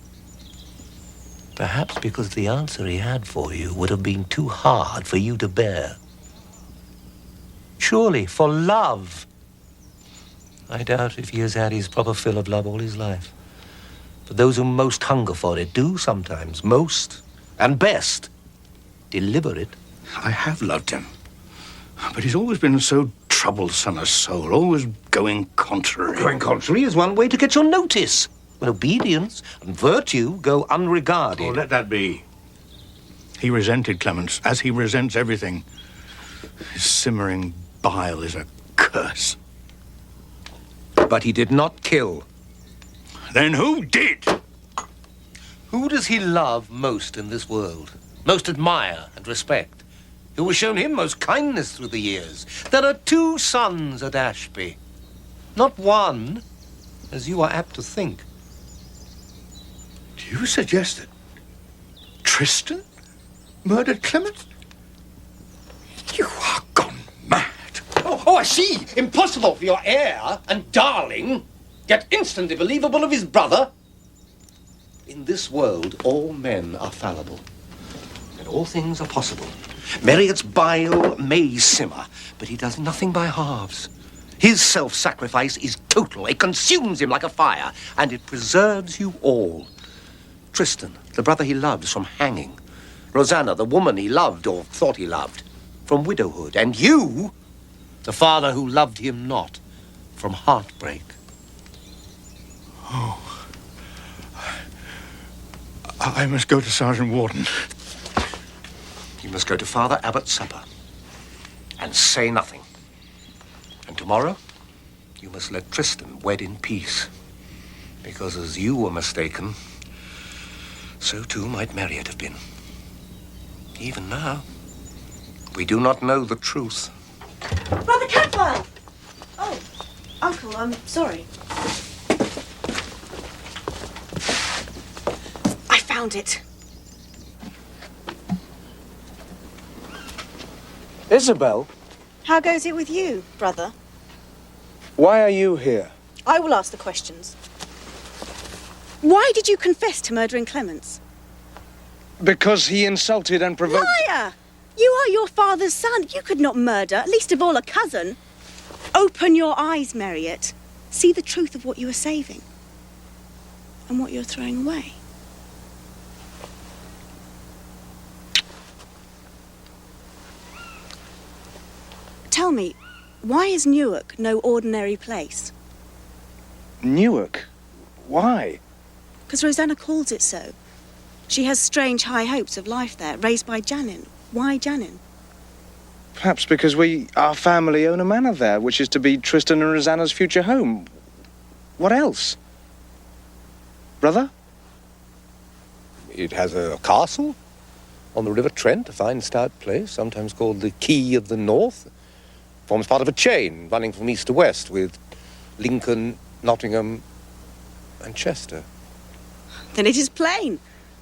Perhaps because the answer he had for you would have been too hard for you to bear. Surely, for love. I doubt if he has had his proper fill of love all his life. But those who most hunger for it do sometimes, most and best, deliver it. I have loved him. But he's always been so troublesome a soul, always going contrary. Going contrary is one way to get your notice. When obedience and virtue go unregarded. Oh, let that be. He resented Clemens, as he resents everything. His simmering bile is a curse. But he did not kill. Then who did? Who does he love most in this world? Most admire and respect? Who has shown him most kindness through the years? There are 2 sons at Ashby. Not one, as you are apt to think. Do you suggest that Tristan murdered Clemens? You are gone mad. Oh, I see. Impossible for your heir and darling, yet instantly believable of his brother. In this world, all men are fallible, and all things are possible. Marriott's bile may simmer, but he does nothing by halves. His self-sacrifice is total. It consumes him like a fire, and it preserves you all. Tristan, the brother he loves, from hanging. Rosanna, the woman he loved or thought he loved, from widowhood. And you, the father who loved him not, from heartbreak. Oh. I must go to Sergeant Warden. You must go to Father Abbott's supper and say nothing. And tomorrow, you must let Tristan wed in peace. Because as you were mistaken, so too might Marriott have been. Even now, we do not know the truth. Brother Cadfael! Oh, Uncle, I'm sorry. I found it. Isabel? How goes it with you, brother? Why are you here? I will ask the questions. Why did you confess to murdering Clemens? Because he insulted and provoked... Liar! You are your father's son. You could not murder, least of all a cousin. Open your eyes, Marriott. See the truth of what you are saving and what you're throwing away. Tell me, why is Newark no ordinary place? Newark? Why? Because Rosanna calls it so. She has strange high hopes of life there, raised by Janin. Why Janin? Perhaps because our family own a manor there, which is to be Tristan and Rosanna's future home. What else? Brother? It has a castle, on the River Trent, a fine stout place, sometimes called the Key of the North. Forms part of a chain running from east to west with Lincoln, Nottingham, and Chester. Then it is plain.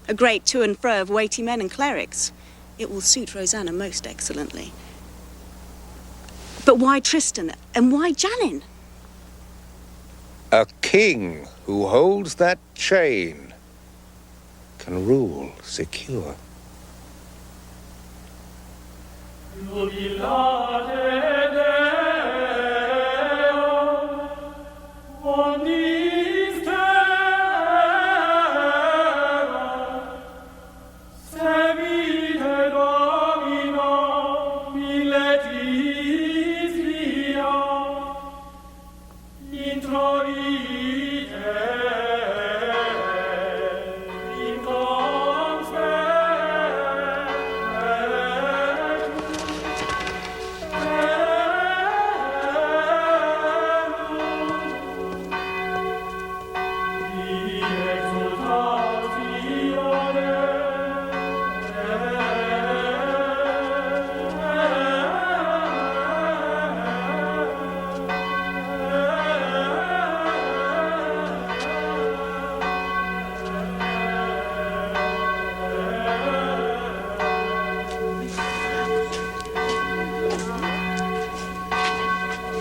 A great to and fro of weighty men and clerics. It will suit Rosanna most excellently. But why Tristan and why Janin? A king who holds that chain can rule secure.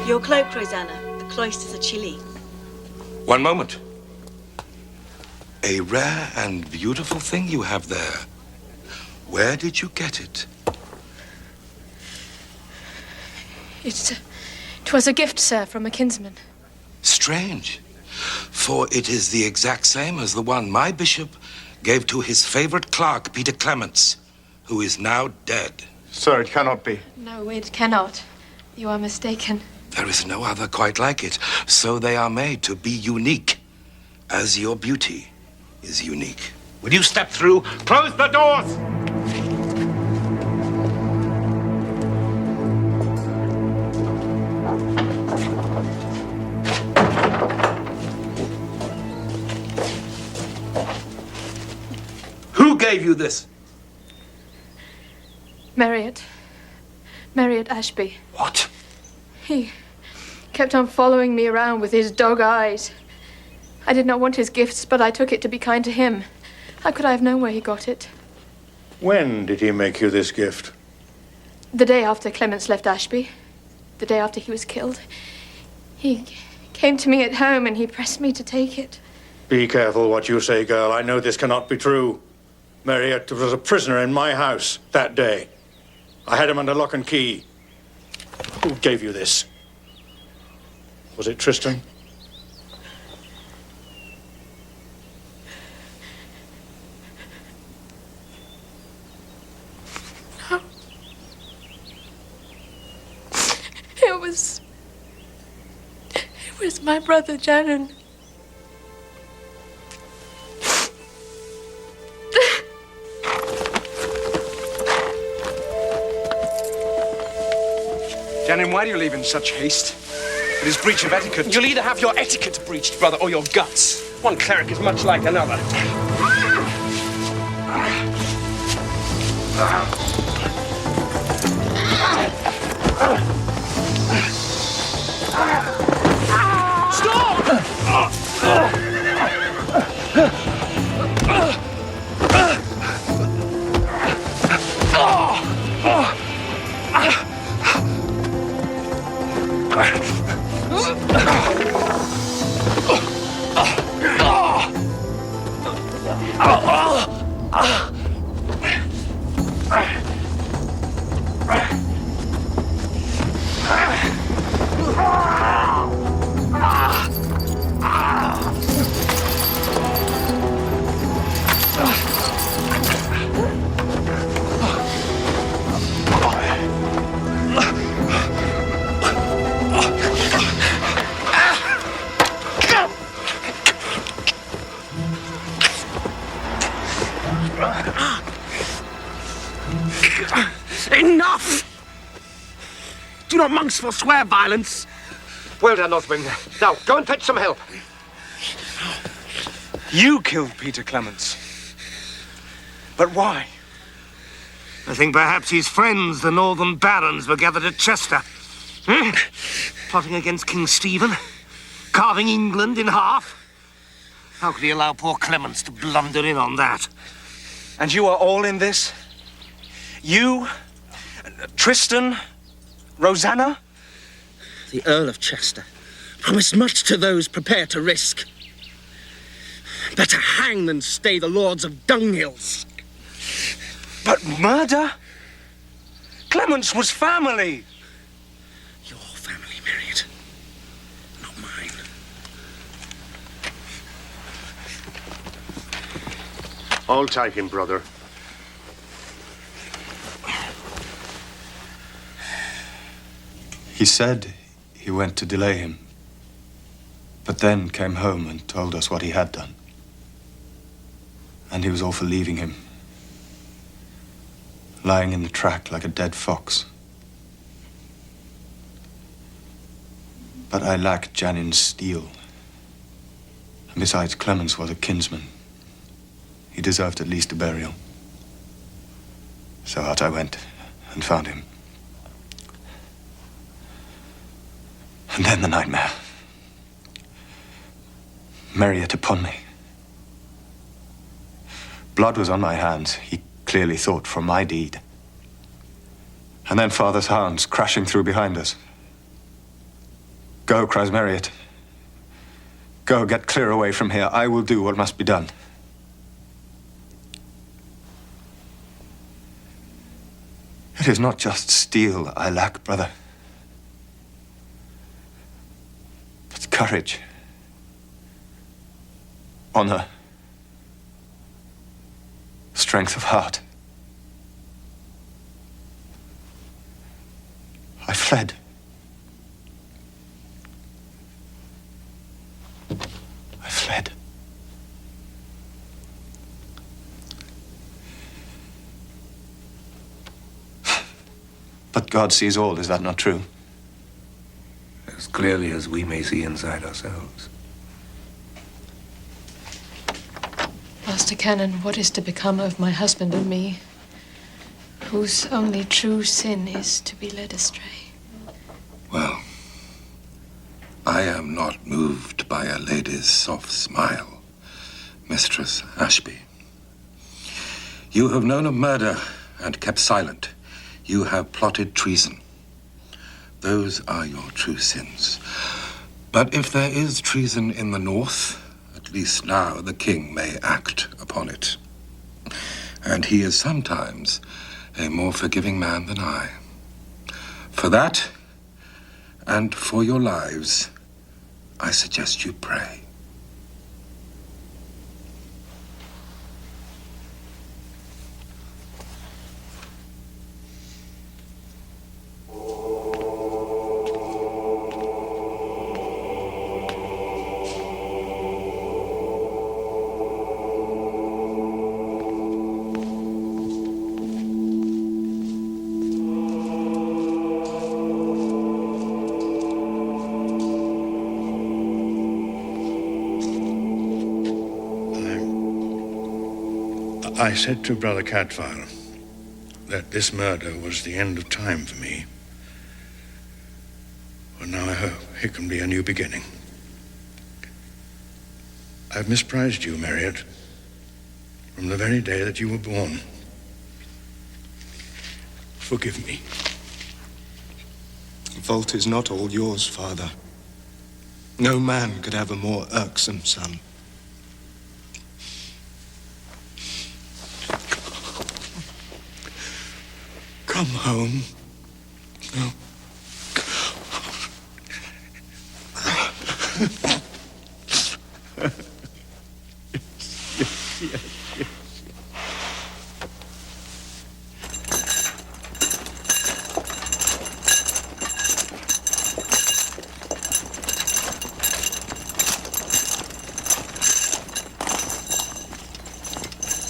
Your cloak, Rosanna. The cloisters are chilly. One moment. A rare and beautiful thing you have there. Where did you get it? It was a gift, sir, from a kinsman. Strange, for it is the exact same as the one my bishop gave to his favorite clerk, Peter Clements, who is now dead. Sir, it cannot be. No, it cannot. You are mistaken. There is no other quite like it, so they are made to be unique, as your beauty is unique. Will you step through? Close the doors! Who gave you this? Marriott Ashby. What? He kept on following me around with his dog eyes. I did not want his gifts, but I took it to be kind to him. How could I have known where he got it? When did he make you this gift? The day after Clements left Ashby. The day after he was killed. He came to me at home and he pressed me to take it. Be careful what you say, girl. I know this cannot be true. Marriott was a prisoner in my house that day. I had him under lock and key. Who gave you this? Was it Tristan? No. It was my brother Janin. Janin, why do you leave in such haste? It is breach of etiquette. You'll either have your etiquette breached, brother, or your guts. One cleric is much like another. Enough! Do not monks forswear violence? Well done, Osmond. Now, go and fetch some help. You killed Peter Clements. But why? I think perhaps his friends, the northern barons, were gathered at Chester. Plotting against King Stephen, carving England in half. How could he allow poor Clemens to blunder in on that? And you are all in this? You, Tristan, Rosanna? The Earl of Chester promised much to those prepared to risk. Better hang than stay the lords of dunghills. But murder? Clemens was family. Your family, Marriott. Not mine. I'll take him, brother. He said he went to delay him, but then came home and told us what he had done. And he was all for leaving him, lying in the track like a dead fox. But I lacked Janin's steel. And besides, Clemens was a kinsman. He deserved at least a burial. So out I went and found him. And then the nightmare. Marriott upon me. Blood was on my hands. He clearly thought for my deed. And then Father's hounds crashing through behind us. Go, cries Marriott. Go, get clear away from here. I will do what must be done. It is not just steel I lack, brother. But courage. Honor. Strength of heart. I fled. I fled. But God sees all, is that not true? As clearly as we may see inside ourselves. Master Canon, what is to become of my husband and me, whose only true sin is to be led astray? Well, I am not moved by a lady's soft smile, Mistress Ashby. You have known of murder and kept silent. You have plotted treason. Those are your true sins. But if there is treason in the north, at least now the king may act upon it. And he is sometimes a more forgiving man than I. For that, and for your lives, I suggest you pray. I said to Brother Cadfael that this murder was the end of time for me. Well, now I hope it can be a new beginning. I've misprized you, Marriott, from the very day that you were born. Forgive me. The fault is not all yours, Father. No man could have a more irksome son. Come home. No.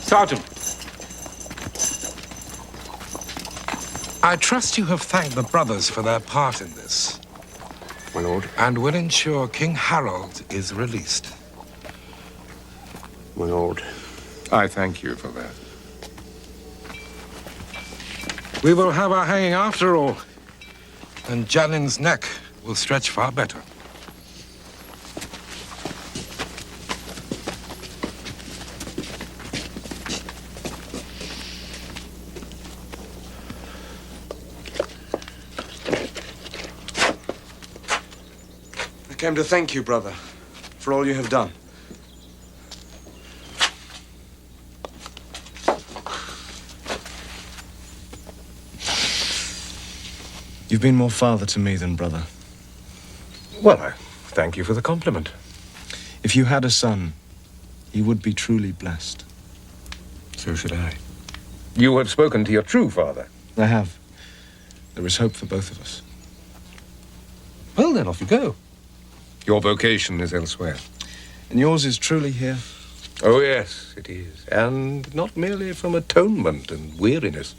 Sergeant. I trust you have thanked the brothers for their part in this. My lord. And will ensure King Harold is released. My lord. I thank you for that. We will have our hanging after all. And Janin's neck will stretch far better. I came to thank you, brother, for all you have done. You've been more father to me than brother. Well, I thank you for the compliment. If you had a son, he would be truly blessed. So should I. You have spoken to your true father. I have. There is hope for both of us. Well, then, off you go. Your vocation is elsewhere. And yours is truly here? Oh, yes, it is. And not merely from atonement and weariness.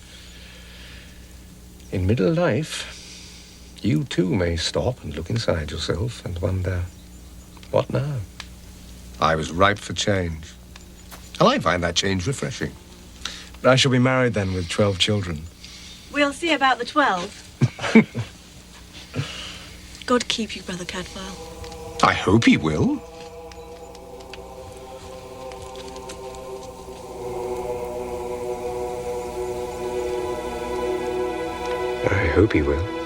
In middle life, you too may stop and look inside yourself and wonder, what now? I was ripe for change. And I find that change refreshing. But I shall be married then with 12 children. We'll see about the 12. God keep you, Brother Cadfael. I hope he will. I hope he will.